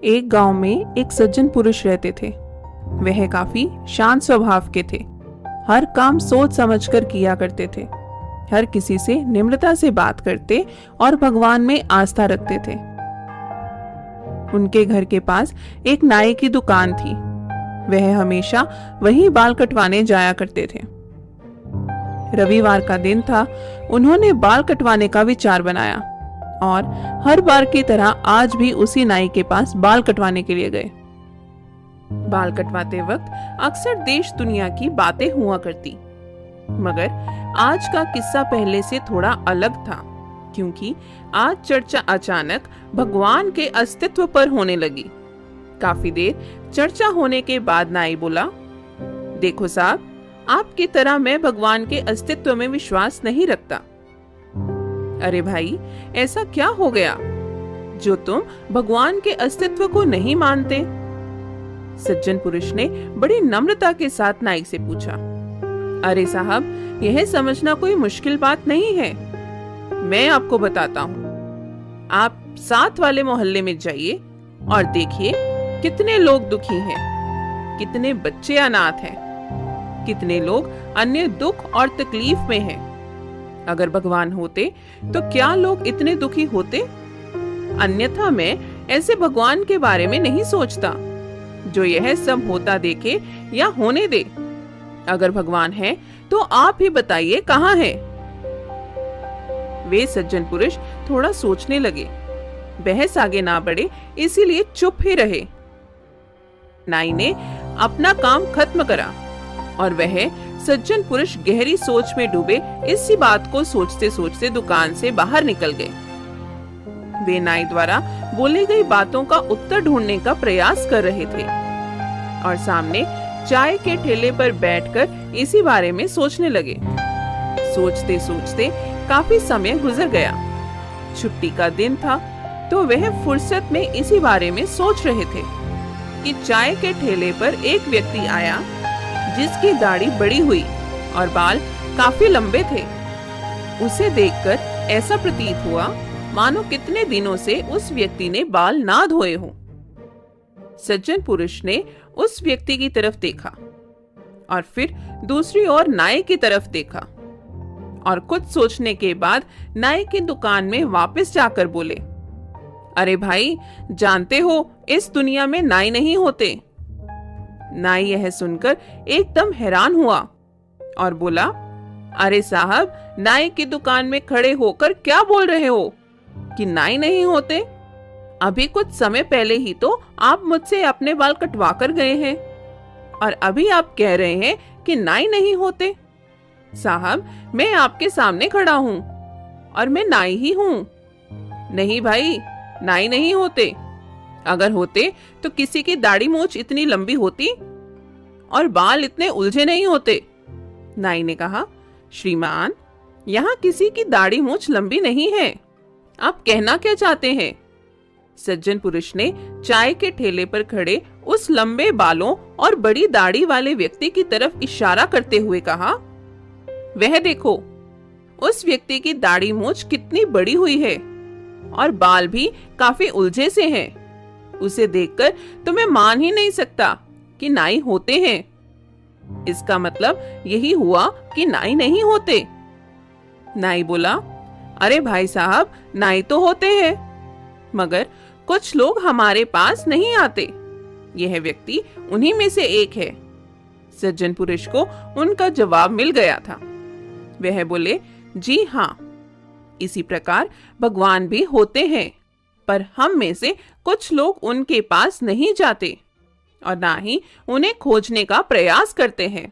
एक गांव में एक सज्जन पुरुष रहते थे। वह काफी शांत स्वभाव के थे। हर काम सोच समझकर किया करते थे। हर किसी से निम्रता से बात करते और भगवान में आस्था रखते थे। उनके घर के पास एक नाई की दुकान थी। वह हमेशा वहीं बाल कटवाने जाया करते थे। रविवार का दिन था। उन्होंने बाल कटवाने का विचार बनाया और हर बार की तरह आज भी उसी नाई के पास बाल कटवाने के लिए गए। बाल कटवाते वक्त अक्सर देश दुनिया की बातें हुआ करती, मगर आज का किस्सा पहले से थोड़ा अलग था, क्योंकि आज चर्चा अचानक भगवान के अस्तित्व पर होने लगी। काफी देर चर्चा होने के बाद नाई बोला, देखो साहब, आपकी तरह मैं भगवान के अस्तित्व में विश्वास नहीं रखता। अरे भाई, ऐसा क्या हो गया जो तुम भगवान के अस्तित्व को नहीं मानते? सज्जन पुरुष ने बड़ी नम्रता के साथ नाई से पूछा। अरे साहब, यह समझना कोई मुश्किल बात नहीं है। मैं आपको बताता हूँ। आप साथ वाले मोहल्ले में जाइए और देखिए कितने लोग दुखी हैं, कितने बच्चे अनाथ हैं, कितने लोग अन्य दुख और तकलीफ में हैं। अगर भगवान होते तो क्या लोग इतने दुखी होते? अन्यथा मैं ऐसे भगवान के बारे में नहीं सोचता जो यह सब होता देखे या होने दे। अगर भगवान है तो आप ही बताइए कहाँ है? वे सज्जन पुरुष थोड़ा सोचने लगे। बहस आगे ना बढ़े, इसीलिए चुप ही रहे। नाई ने अपना काम खत्म करा और वह सज्जन पुरुष गहरी सोच में डूबे इसी बात को सोचते सोचते दुकान से बाहर निकल गए। वे नाई द्वारा बोली गई बातों का उत्तर ढूंढने का प्रयास कर रहे थे और सामने चाय के ठेले पर बैठकर इसी बारे में सोचने लगे। सोचते सोचते काफी समय गुजर गया। छुट्टी का दिन था तो वह फुर्सत में इसी बारे में सोच रहे थे कि चाय के ठेले पर एक व्यक्ति आया जिसकी दाढ़ी बड़ी हुई और बाल काफी लंबे थे। उसे देखकर ऐसा प्रतीत हुआ मानो कितने दिनों से उस व्यक्ति ने बाल ना धोए हों। सज्जन पुरुष ने उस व्यक्ति की तरफ देखा और फिर दूसरी ओर नाई की तरफ देखा और कुछ सोचने के बाद नाई की दुकान में वापस जाकर बोले, अरे भाई, जानते हो इस दुनिया में नाई नहीं होते। नाई यह सुनकर एकदम हैरान हुआ और बोला, अरे साहब, नाई की दुकान में खड़े होकर क्या बोल रहे हो कि नाई नहीं होते? अभी कुछ समय पहले ही तो आप मुझसे अपने बाल कटवा कर गए हैं और अभी आप कह रहे हैं कि नाई नहीं होते। साहब, मैं आपके सामने खड़ा हूँ और मैं नाई ही हूँ। नहीं भाई, नाई नहीं होते। अगर होते तो किसी की दाढ़ी मूंछ इतनी लंबी होती और बाल इतने उलझे नहीं होते। नाई ने कहा, श्रीमान, यहाँ किसी की दाढ़ी मूंछ लंबी नहीं है। आप कहना क्या चाहते हैं? सज्जन पुरुष ने चाय के ठेले पर खड़े उस लंबे बालों और बड़ी दाढ़ी वाले व्यक्ति की तरफ इशारा करते हुए कहा, वह देखो, उस व्यक्ति की दाढ़ी मूंछ कितनी बड़ी हुई है और बाल भी काफी उलझे से हैं। उसे देखकर तो मैं मान ही नहीं सकता कि नाई होते हैं। इसका मतलब यही हुआ कि नाई नहीं होते। नाई बोला, अरे भाई साहब, नाई तो होते हैं, मगर कुछ लोग हमारे पास नहीं आते। यह व्यक्ति उन्हीं में से एक है। सज्जन पुरुष को उनका जवाब मिल गया था। वह बोले, जी हाँ, इसी प्रकार भगवान भी होते हैं, पर हम में से कुछ लोग उनके पास नहीं जाते और ना ही उन्हें खोजने का प्रयास करते हैं।